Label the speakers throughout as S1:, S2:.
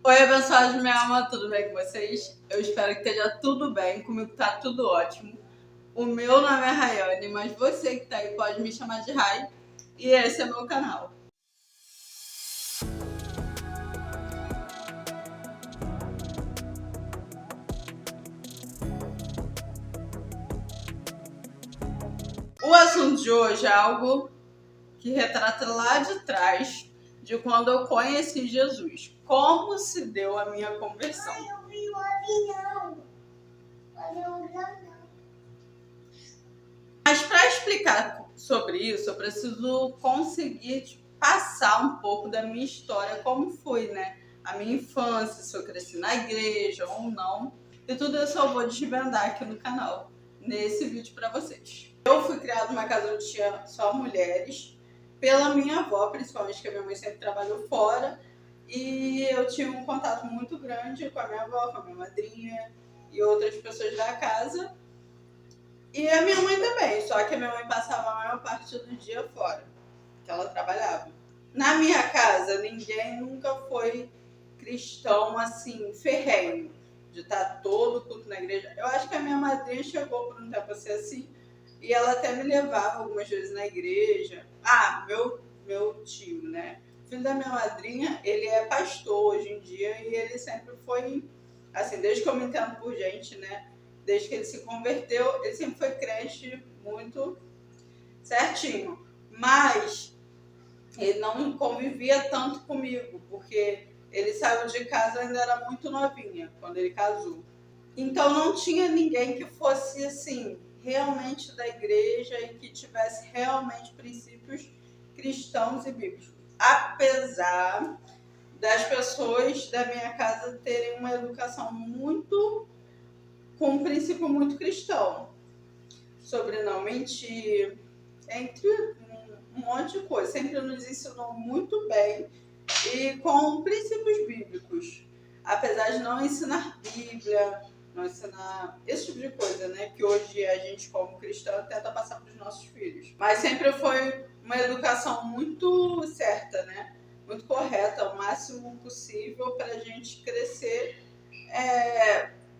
S1: Oi, abençoados, minha alma, tudo bem com vocês? Eu espero que esteja tudo bem, comigo tá tudo ótimo. O meu nome é Rayane, mas você que tá aí pode me chamar de Rai, e esse é meu canal. O assunto de hoje é algo que retrata lá de trás, de quando eu conheci Jesus. Como se deu a minha conversão. Mas para explicar sobre isso, eu preciso conseguir passar um pouco da minha história, como foi, né? A minha infância, se eu cresci na igreja ou não. E tudo isso eu vou desvendar aqui no canal, nesse vídeo para vocês. Eu fui criada numa casa onde tinha só mulheres, pela minha avó, principalmente, que a minha mãe sempre trabalhou fora. E eu tinha um contato muito grande com a minha avó, com a minha madrinha e outras pessoas da casa. E a minha mãe também, só que a minha mãe passava a maior parte do dia fora, que ela trabalhava. Na minha casa, ninguém nunca foi cristão, assim, ferrenho, de estar todo culto na igreja. Eu acho que a minha madrinha chegou por um tempo a ser assim, e ela até me levava algumas vezes na igreja. Ah, meu tio, né? O filho da minha madrinha, ele é pastor hoje em dia, e ele sempre foi, assim, desde que eu me entendo por gente, né? Desde que ele se converteu, ele sempre foi crente muito certinho. Mas ele não convivia tanto comigo, porque ele saiu de casa, ainda era muito novinha, quando ele casou. Então não tinha ninguém que fosse assim, realmente da igreja e que tivesse realmente princípios cristãos e bíblicos. Apesar das pessoas da minha casa terem uma educação com um princípio muito cristão, sobre não mentir, entre um monte de coisa. Sempre nos ensinou muito bem e com princípios bíblicos, apesar de não ensinar Bíblia, não ensinar esse tipo de coisa, né? Que hoje a gente, como cristão, tenta passar para os nossos filhos. Mas sempre foi uma educação muito certa, né? Muito correta, o máximo possível para a gente crescer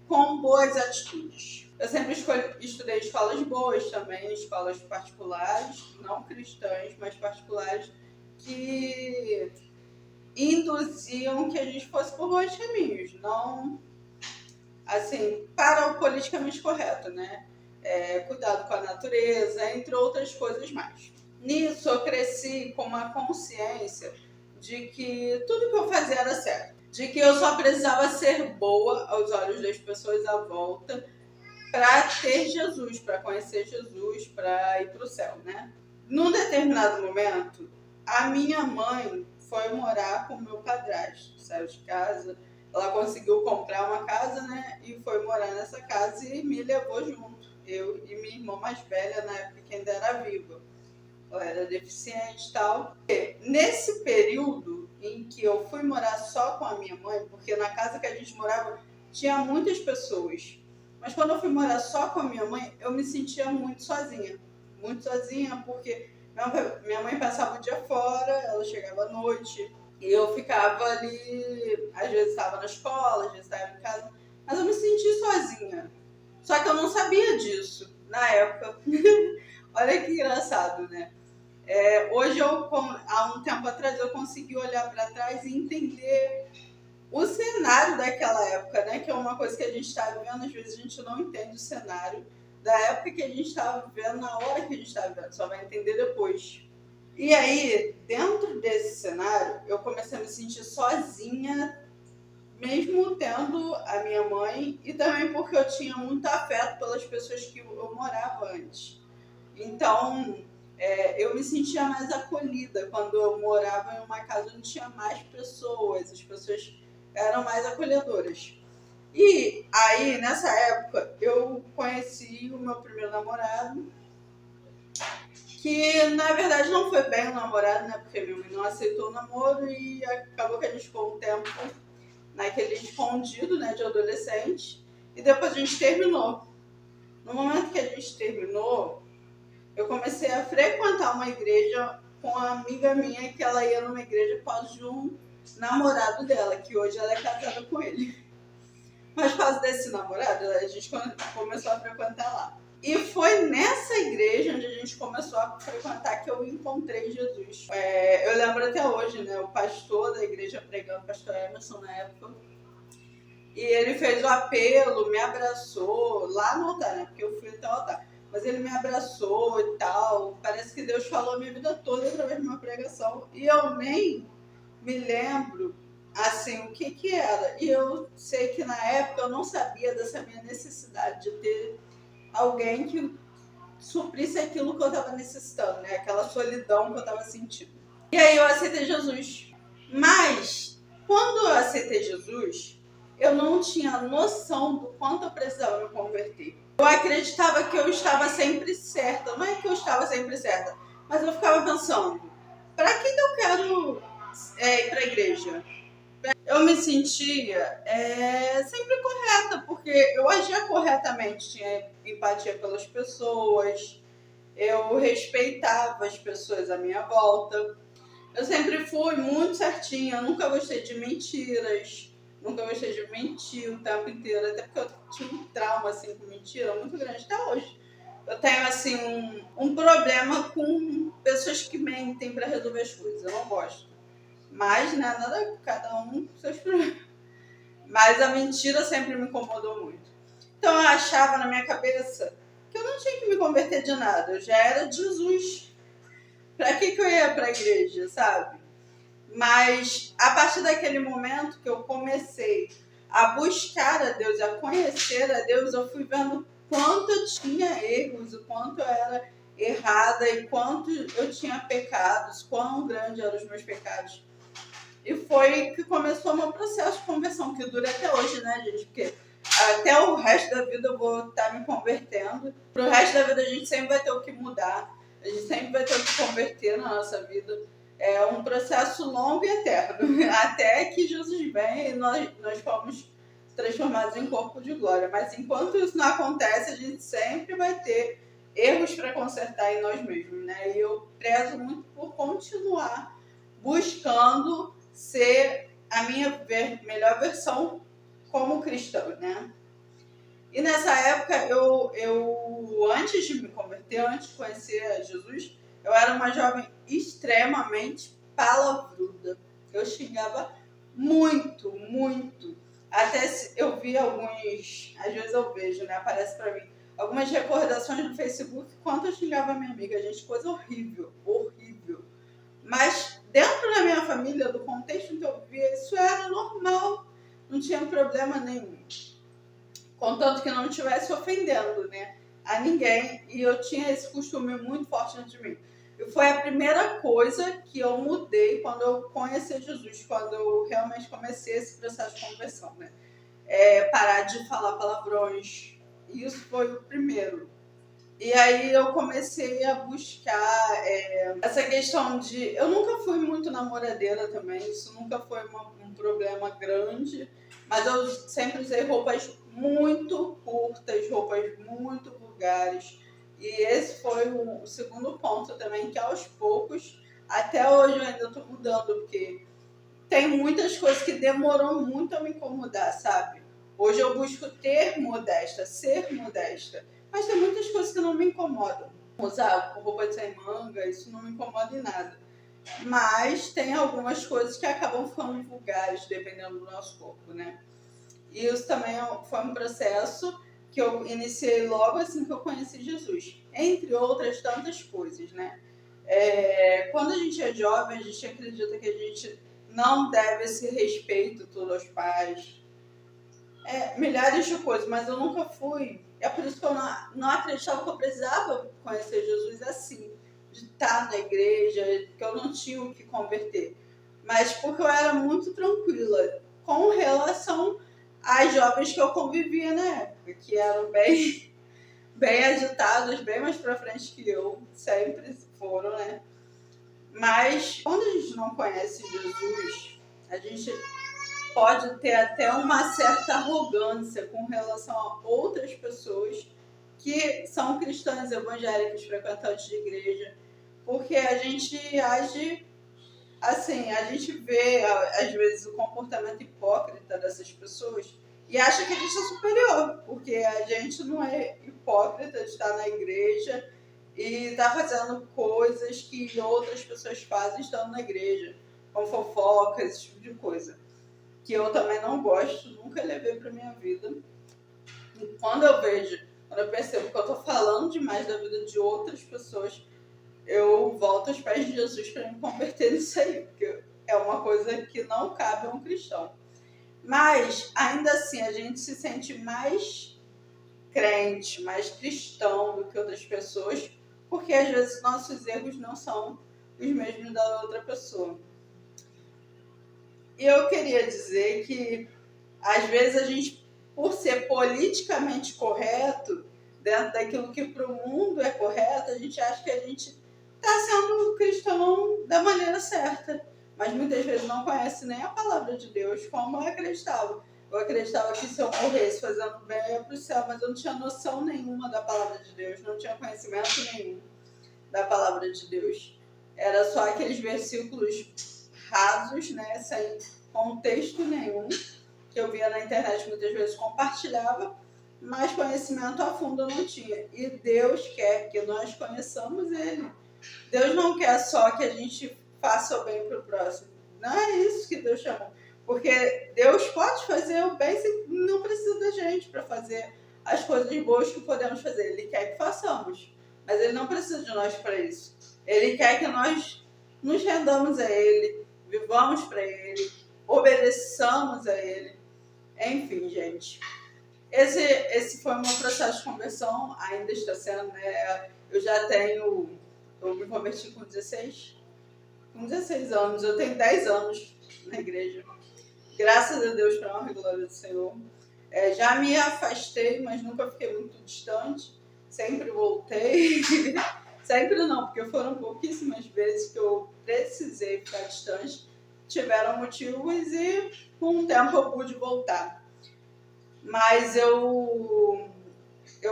S1: com boas atitudes. Eu sempre estudei escolas boas também, escolas particulares, não cristãs, mas particulares, que induziam que a gente fosse por bons caminhos, não assim, para o politicamente correto, né? Cuidado com a natureza, entre outras coisas mais. Nisso eu cresci com uma consciência de que tudo que eu fazia era certo, de que eu só precisava ser boa aos olhos das pessoas à volta para ter Jesus, para conhecer Jesus, para ir para o céu, né? Num determinado momento, a minha mãe foi morar com o meu padrasto, saiu de casa, ela conseguiu comprar uma casa, né? E foi morar nessa casa e me levou junto, eu e minha irmã mais velha, na época que ainda era viva. Eu era deficiente e tal. E nesse período em que eu fui morar só com a minha mãe, porque na casa que a gente morava tinha muitas pessoas, mas quando eu fui morar só com a minha mãe, eu me sentia muito sozinha porque minha mãe passava o dia fora, ela chegava à noite, e eu ficava ali, às vezes estava na escola, às vezes estava em casa, mas eu me sentia sozinha. Só que eu não sabia disso na época. Olha que engraçado, né? Hoje, há um tempo atrás, eu consegui olhar para trás e entender o cenário daquela época, né? Que é uma coisa que a gente está vivendo, às vezes a gente não entende o cenário da época que a gente estava vivendo, na hora que a gente estava vivendo, só vai entender depois. E aí, dentro desse cenário, eu comecei a me sentir sozinha, mesmo tendo a minha mãe, e também porque eu tinha muito afeto pelas pessoas que eu morava antes. Então, eu me sentia mais acolhida quando eu morava em uma casa onde tinha mais pessoas, as pessoas eram mais acolhedoras. E aí, nessa época, eu conheci o meu primeiro namorado, que na verdade não foi bem um namorado, né? Porque minha mãe não aceitou o namoro e acabou que a gente ficou um tempo naquele escondido, né, de adolescente, e depois a gente terminou. No momento que a gente terminou, eu comecei a frequentar uma igreja com uma amiga minha, que ela ia numa igreja por causa namorado dela, que hoje ela é casada com ele. Mas por causa desse namorado, a gente começou a frequentar lá. E foi nessa igreja onde a gente começou a frequentar que eu encontrei Jesus. Eu lembro até hoje, né? O pastor da igreja pregando, o pastor Emerson na época, e ele fez o apelo, me abraçou lá no altar, né? Porque eu fui até o altar. Mas ele me abraçou e tal. Parece que Deus falou a minha vida toda através de uma pregação. E eu nem me lembro, assim, o que era. E eu sei que na época eu não sabia dessa minha necessidade de ter alguém que suprisse aquilo que eu estava necessitando, né? Aquela solidão que eu estava sentindo. E aí eu aceitei Jesus. Mas, quando eu aceitei Jesus, eu não tinha noção do quanto eu precisava me converter. Eu acreditava que eu estava sempre certa. Não é que eu estava sempre certa, mas eu ficava pensando, para que eu quero ir para a igreja? Eu me sentia sempre correta, porque eu agia corretamente, tinha empatia pelas pessoas, eu respeitava as pessoas à minha volta. Eu sempre fui muito certinha, eu nunca gostei de mentiras, nunca gostei de mentir o tempo inteiro, até porque eu tinha um trauma assim, com mentira muito grande até hoje. Eu tenho assim um problema com pessoas que mentem para resolver as coisas, eu não gosto. Mas, né, nada, cada um com seus problemas. Mas a mentira sempre me incomodou muito. Então eu achava na minha cabeça que eu não tinha que me converter de nada, eu já era de Jesus. Pra que eu ia pra igreja, sabe? Mas a partir daquele momento que eu comecei a buscar a Deus, a conhecer a Deus, eu fui vendo quanto eu tinha erros, o quanto eu era errada e quanto eu tinha pecados, quão grandes eram os meus pecados. E foi que começou o meu processo de conversão, que dura até hoje, né, gente? Porque até o resto da vida eu vou estar me convertendo. Pro resto da vida a gente sempre vai ter o que mudar, a gente sempre vai ter o que converter na nossa vida. É um processo longo e eterno, até que Jesus vem e nós fomos transformados em corpo de glória. Mas enquanto isso não acontece, a gente sempre vai ter erros para consertar em nós mesmos, né? E eu prezo muito por continuar buscando ser a minha melhor versão como cristã, né? E nessa época, eu antes de me converter, antes de conhecer Jesus, eu era uma jovem extremamente palavruda. Eu xingava muito, muito. Até eu vi alguns, às vezes eu vejo, né? Aparece pra mim, algumas recordações no Facebook, quanto eu xingava minha amiga. Gente, coisa horrível, horrível. Mas dentro da minha família, do contexto que eu vivia, isso era normal. Não tinha problema nenhum. Contanto que não estivesse ofendendo, né, a ninguém. E eu tinha esse costume muito forte dentro de mim. E foi a primeira coisa que eu mudei quando eu conheci Jesus, quando eu realmente comecei esse processo de conversão, né? Parar de falar palavrões. Isso foi o primeiro. E aí eu comecei a buscar essa questão de... Eu nunca fui muito namoradeira também, isso nunca foi um problema grande, mas eu sempre usei roupas muito curtas, roupas muito vulgares. E esse foi o segundo ponto também, que aos poucos, até hoje eu ainda estou mudando, porque tem muitas coisas que demorou muito a me incomodar, sabe? Hoje eu busco ter modesta, ser modesta. Mas tem muitas coisas que não me incomodam. Usar roupa de sem manga, isso não me incomoda em nada. Mas tem algumas coisas que acabam ficando vulgares, dependendo do nosso corpo, né? E isso também foi um processo que eu iniciei logo assim que eu conheci Jesus. Entre outras tantas coisas, né? Quando a gente é jovem, a gente acredita que a gente não deve esse respeito todo aos pais. Milhares de coisas, mas eu nunca fui. É por isso que eu não acreditava que eu precisava conhecer Jesus assim, de estar na igreja, que eu não tinha o que converter. Mas porque eu era muito tranquila com relação às jovens que eu convivia na época, que eram bem, bem agitadas, bem mais pra frente que eu, sempre foram, né? Mas quando a gente não conhece Jesus, a gente pode ter até uma certa arrogância com relação a outras pessoas que são cristãs evangélicas, frequentantes de igreja, porque a gente age assim, a gente vê, às vezes, o comportamento hipócrita dessas pessoas e acha que a gente é superior, porque a gente não é hipócrita de estar na igreja e estar fazendo coisas que outras pessoas fazem estando na igreja, com fofocas, esse tipo de coisa. Que eu também não gosto, nunca levei para minha vida. E quando eu percebo que eu estou falando demais da vida de outras pessoas, eu volto aos pés de Jesus para me converter nisso aí, porque é uma coisa que não cabe a um cristão. Mas, ainda assim, a gente se sente mais crente, mais cristão do que outras pessoas, porque às vezes nossos erros não são os mesmos da outra pessoa. E eu queria dizer que, às vezes, a gente, por ser politicamente correto, dentro daquilo que para o mundo é correto, a gente acha que a gente está sendo cristão da maneira certa. Mas muitas vezes não conhece nem a palavra de Deus como eu acreditava. Eu acreditava que se eu morresse fazendo bem, eu ia para o céu, mas eu não tinha noção nenhuma da palavra de Deus, não tinha conhecimento nenhum da palavra de Deus. Era só aqueles versículos rasos, né, sem contexto nenhum, que eu via na internet, muitas vezes compartilhava, mas conhecimento a fundo eu não tinha. E Deus quer que nós conheçamos Ele. Deus não quer só que a gente faça o bem para o próximo. Não é isso que Deus chamou. Porque Deus pode fazer o bem sem não precisa da gente para fazer as coisas boas que podemos fazer. Ele quer que façamos, mas Ele não precisa de nós para isso. Ele quer que nós nos rendamos a Ele, vivamos para Ele, obedeçamos a Ele. Enfim, gente. Esse foi o meu processo de conversão, ainda está sendo, né? Eu me converti com 16 anos, eu tenho 10 anos na igreja. Graças a Deus, para a honra e glória do Senhor. Já me afastei, mas nunca fiquei muito distante. Sempre voltei. Sempre não, porque foram pouquíssimas vezes que eu precisei ficar distante. Tiveram motivos e com o tempo eu pude voltar. Mas eu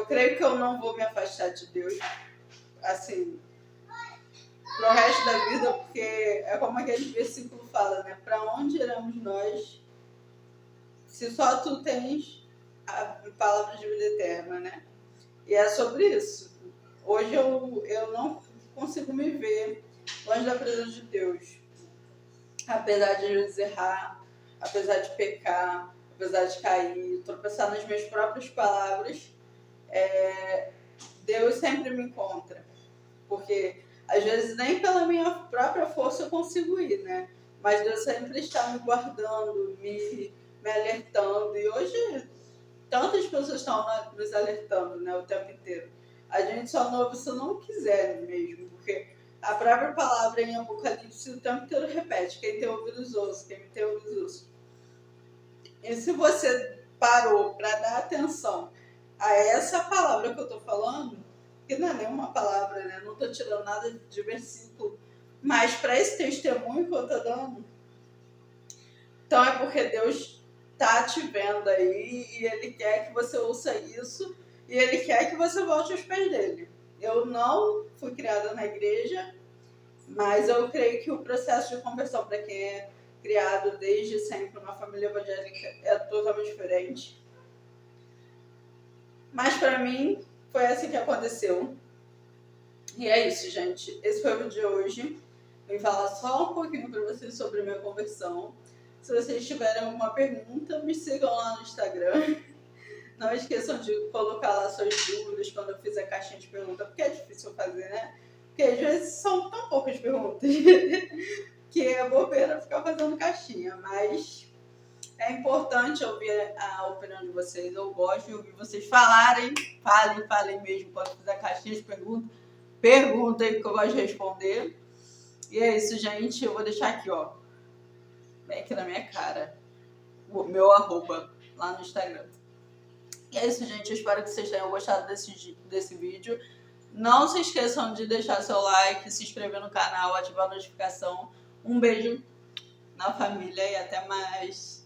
S1: creio que eu não vou me afastar de Deus, assim, pro resto da vida, porque é como aquele versículo fala, né? Para onde iremos nós se só tu tens a palavra de vida eterna, né? E é sobre isso. Hoje eu não consigo me ver longe da presença de Deus. Apesar de às vezes errar, apesar de pecar, apesar de cair, tropeçar nas minhas próprias palavras, Deus sempre me encontra. Porque às vezes nem pela minha própria força eu consigo ir, né? Mas Deus sempre está me guardando, me alertando. E hoje tantas pessoas estão nos alertando, né, o tempo inteiro. A gente só não ouve se não quiser mesmo, porque a própria palavra em Apocalipse o tempo inteiro repete: quem tem ouvidos ouça, quem tem ouvidos ouça. E se você parou para dar atenção a essa palavra que eu estou falando, que não é nenhuma palavra, né? Não estou tirando nada de versículo, mas para esse testemunho que eu estou dando, então é porque Deus está te vendo aí e Ele quer que você ouça isso e Ele quer que você volte aos pés dele. Eu não fui criada na igreja, mas eu creio que o processo de conversão para quem é criado desde sempre numa família evangélica é totalmente diferente. Mas para mim foi assim que aconteceu. E é isso, gente. Esse foi o vídeo de hoje. Eu vim falar só um pouquinho para vocês sobre a minha conversão. Se vocês tiverem alguma pergunta, me sigam lá no Instagram. Não esqueçam de colocar lá suas dúvidas quando eu fizer caixinha de pergunta, porque é difícil fazer, né? Porque às vezes são tão poucas perguntas que é bobeira ficar fazendo caixinha. Mas é importante ouvir a opinião de vocês. Eu gosto de ouvir vocês falarem. Falem mesmo quando fizer caixinha de pergunta. Perguntem que eu gosto de responder. E é isso, gente. Eu vou deixar aqui, ó, bem aqui na minha cara, o meu @ lá no Instagram. E é isso, gente. Eu espero que vocês tenham gostado desse vídeo. Não se esqueçam de deixar seu like, se inscrever no canal, ativar a notificação. Um beijo na família e até mais.